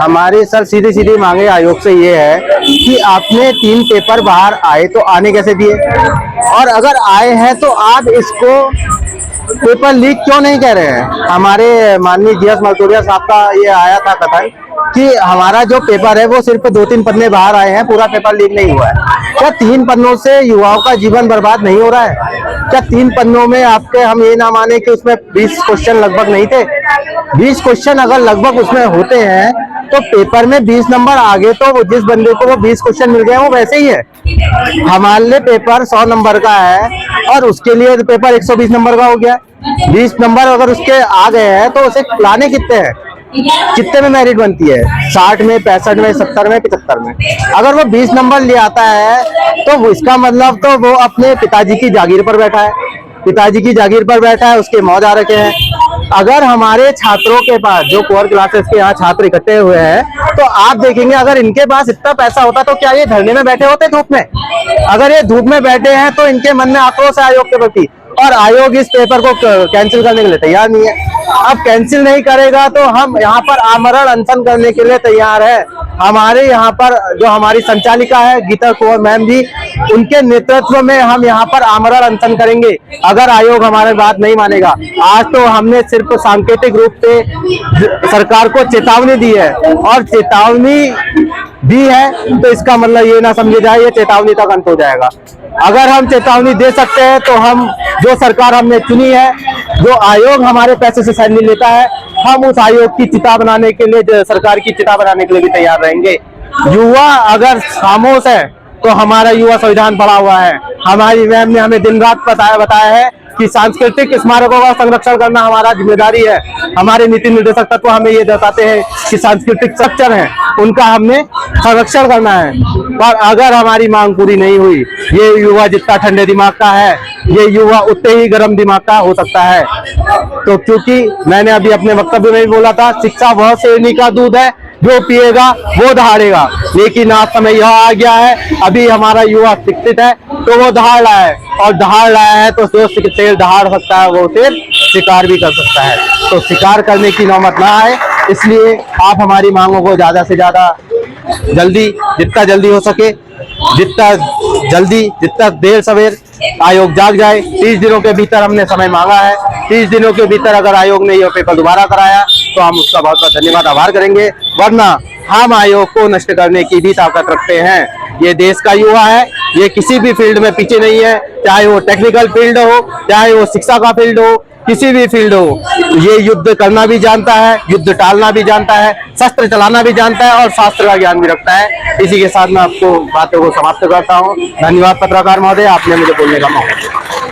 हमारी सर सीधी सीधी मांगे आयोग से ये है कि आपने 3 पेपर बाहर आए तो आने कैसे दिए, और अगर आए हैं तो आप इसको पेपर लीक क्यों नहीं कह रहे हैं। हमारे माननीय जीएस मर्तोरिया साहब का ये आया था कथन कि हमारा जो पेपर है वो सिर्फ 2-3 पन्ने बाहर आए हैं, पूरा पेपर लीक नहीं हुआ है। क्या 3 पन्नों से युवाओं का जीवन बर्बाद नहीं हो रहा है? क्या 3 पन्नों में आपके हम ये ना माने कि उसमें 20 क्वेश्चन लगभग नहीं थे? 20 क्वेश्चन अगर लगभग उसमें होते हैं तो पेपर में 20 नंबर आगे, तो जिस बंदे को वो 20 क्वेश्चन मिल गए वो वैसे ही है। हमारे लिए पेपर 100 नंबर का है और उसके लिए पेपर 120 नंबर का हो गया। 20 नंबर अगर उसके आ गए हैं तो उसे लाने कितने हैं, कितने में मेरिट बनती है? 60 में, 65 में, 70 में, 75 में। अगर वो 20 नंबर ले आता है तो वो इसका मतलब तो वो अपने पिताजी की जागीर पर बैठा है, पिताजी की जागीर पर बैठा है, उसके मौज आ रखे हैं। अगर हमारे छात्रों के पास जो कोर क्लासेस के यहाँ छात्र इकट्ठे हुए हैं तो आप देखेंगे अगर इनके पास इतना पैसा होता तो क्या ये धरने में बैठे होते धूप में? अगर ये धूप में बैठे हैं तो इनके मन में आक्रोश है आयोग के प्रति, और आयोग इस पेपर को कैंसिल करने के लिए तैयार नहीं है। अब कैंसिल नहीं करेगा तो हम यहाँ पर आमरण अनशन करने के लिए तैयार है। हमारे यहाँ पर जो हमारी संचालिका है गीता कुंवर मैम जी, उनके नेतृत्व में हम यहाँ पर आमरण अनशन करेंगे अगर आयोग हमारी बात नहीं मानेगा। आज तो हमने सिर्फ सांकेतिक रूप से सरकार को चेतावनी दी है, और चेतावनी दी है तो इसका मतलब ये ना समझे जाए ये चेतावनी तक अंत हो जाएगा। अगर हम चेतावनी दे सकते हैं तो हम जो सरकार हमने चुनी है, जो आयोग हमारे पैसे से सैलरी लेता है, हम उस आयोग की चिता बनाने के लिए, सरकार की चिता बनाने के लिए भी तैयार रहेंगे। युवा अगर खामोश है तो हमारा युवा संविधान पढ़ा हुआ है। हमारी मैम ने हमें दिन रात बताया है कि सांस्कृतिक स्मारकों का संरक्षण करना हमारा जिम्मेदारी है। हमारे नीति निर्देशक तत्व हमें ये बताते हैं कि सांस्कृतिक स्ट्रक्चर है उनका हमने संरक्षण करना है। पर अगर हमारी मांग पूरी नहीं हुई, ये युवा जितना ठंडे दिमाग का है ये युवा उतने ही गर्म दिमाग का हो सकता है। तो क्योंकि मैंने अभी अपने वक्तव्य में भी बोला था, शिक्षा वह शेरनी का दूध है जो पिएगा वो दहाड़ेगा, लेकिन आज समय यह आ गया है अभी हमारा युवा शिक्षित है तो वो दहाड़ रहा है, और दहाड़ रहा है तो जो शेर दहाड़ सकता है वो शेर शिकार भी कर सकता है। तो शिकार करने की नौबत ना आए, इसलिए आप हमारी मांगों को ज्यादा से ज्यादा जल्दी, जितना जल्दी हो सके, जितना जल्दी, जितना देर सवेर आयोग जाग जाए। 30 दिनों के भीतर हमने समय मांगा है। 30 दिनों के भीतर अगर आयोग ने यह पेपर दोबारा कराया तो हम उसका बहुत बहुत धन्यवाद आभार करेंगे, वरना हम आयोग को नष्ट करने की भी ताकत रखते हैं। ये देश का युवा है, ये किसी भी फील्ड में पीछे नहीं है, चाहे वो टेक्निकल फील्ड हो, चाहे वो शिक्षा का फील्ड हो, किसी भी फील्ड हो। ये युद्ध करना भी जानता है, युद्ध टालना भी जानता है, शस्त्र चलाना भी जानता है और शास्त्र का ज्ञान भी रखता है। इसी के साथ मैं आपको बातों को समाप्त करता हूँ। धन्यवाद पत्रकार महोदय, आपने मुझे बोलने का मौका दिया।